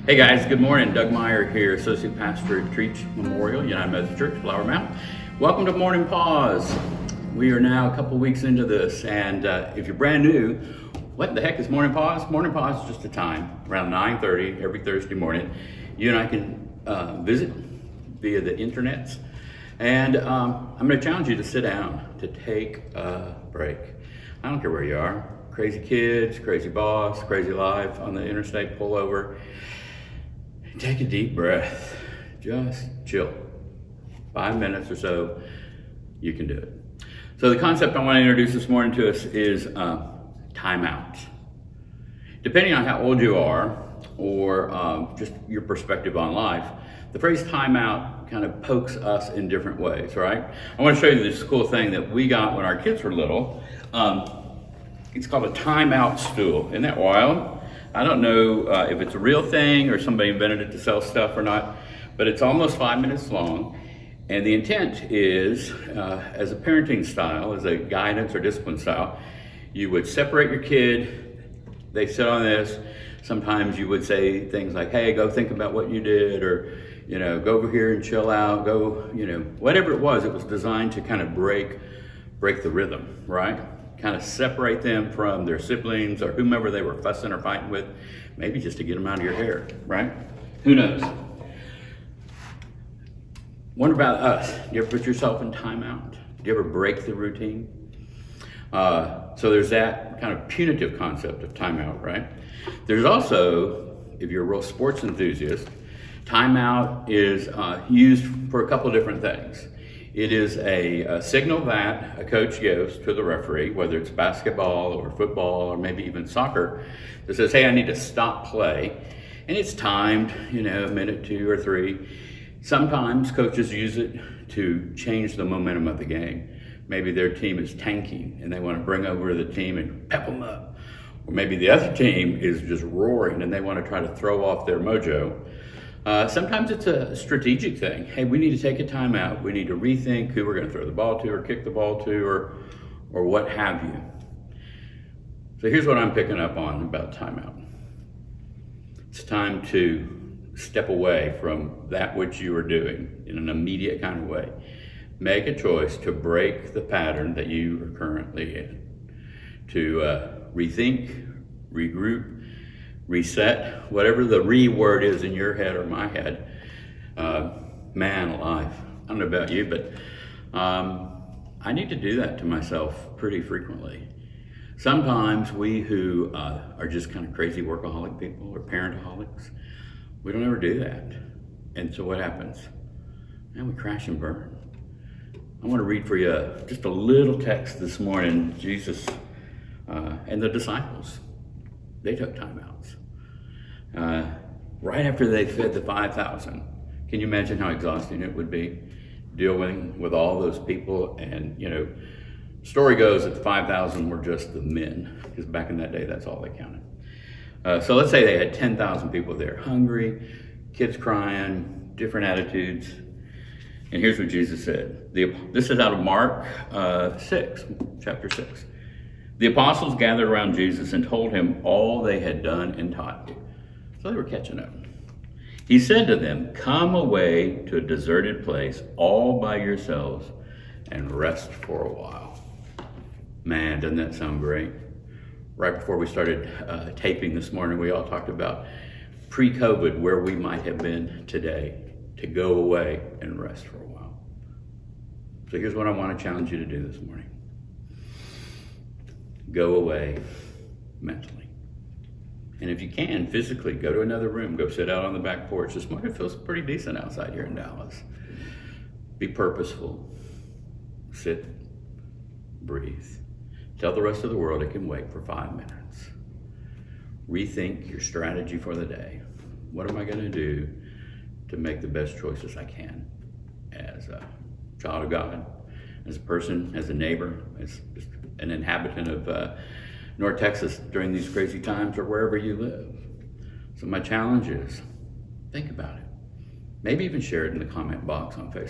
Hey guys, good morning. Doug Meyer here, Associate Pastor at Trietsch Memorial, United Methodist Church, Flower Mound. Welcome to Morning Pause. We are now a couple weeks into this, and if you're brand new, what the heck is Morning Pause? Morning Pause is just a time, around 9:30 every Thursday morning. You and I can visit via the internets, and I'm going to challenge you to sit down, to take a break. I don't care where you are. Crazy kids, crazy boss, crazy life on the interstate, pull over. Take a deep breath. Just chill. 5 minutes or so, you can do it. So the concept I want to introduce this morning to us is timeout. Depending on how old you are or just your perspective on life, the phrase timeout kind of pokes us in different ways, right? I want to show you this cool thing that we got when our kids were little. It's called a timeout stool. Isn't that wild? I don't know if it's a real thing or somebody invented it to sell stuff or not, but it's almost 5 minutes long. And the intent is, as a parenting style, as a guidance or discipline style, you would separate your kid, they sit on this. Sometimes you would say things like, hey, go think about what you did, or, go over here and chill out, go, whatever it was designed to kind of break the rhythm, right? Kind of separate them from their siblings or whomever they were fussing or fighting with, maybe just to get them out of your hair, right? Who knows? What about us? Do you ever put yourself in timeout? Do you ever break the routine? So there's that kind of punitive concept of timeout, right? There's also, if you're a real sports enthusiast, timeout is used for a couple of different things. It is a signal that a coach gives to the referee, whether it's basketball or football or maybe even soccer, that says, hey, I need to stop play. And it's timed, a minute, 2 or 3. Sometimes coaches use it to change the momentum of the game. Maybe their team is tanking and they want to bring over the team and pep them up. Or maybe the other team is just roaring and they want to try to throw off their mojo. Sometimes it's a strategic thing. Hey, we need to take a timeout. We need to rethink who we're going to throw the ball to or kick the ball to or what have you. So here's what I'm picking up on about timeout. It's time to step away from that which you are doing in an immediate kind of way. Make a choice to break the pattern that you are currently in. To rethink, regroup, reset, whatever the word is in your head or my head. Man alive, I don't know about you, but I need to do that to myself pretty frequently. Sometimes we who are just kind of crazy workaholic people or parentaholics, we don't ever do that. And so what happens? Man, we crash and burn. I want to read for you just a little text this morning. Jesus and the disciples, they took timeouts. Right after they fed the 5,000, can you imagine how exhausting it would be dealing with all those people? And, story goes that the 5,000 were just the men, because back in that day, that's all they counted. So let's say they had 10,000 people there, hungry, kids crying, different attitudes. And here's what Jesus said. This is out of Mark 6, chapter 6. The apostles gathered around Jesus and told him all they had done and taught. So they were catching up. He said to them, come away to a deserted place all by yourselves and rest for a while. Man, doesn't that sound great? Right before we started taping this morning, we all talked about pre-COVID, where we might have been today, to go away and rest for a while. So here's what I want to challenge you to do this morning. Go away mentally. And if you can, physically, go to another room, go sit out on the back porch. This morning it feels pretty decent outside here in Dallas. Be purposeful. Sit, breathe. Tell the rest of the world it can wait for 5 minutes. Rethink your strategy for the day. What am I going to do to make the best choices I can as a child of God, as a person, as a neighbor, as just an inhabitant of North Texas during these crazy times, or wherever you live. So my challenge is, think about it. Maybe even share it in the comment box on Facebook.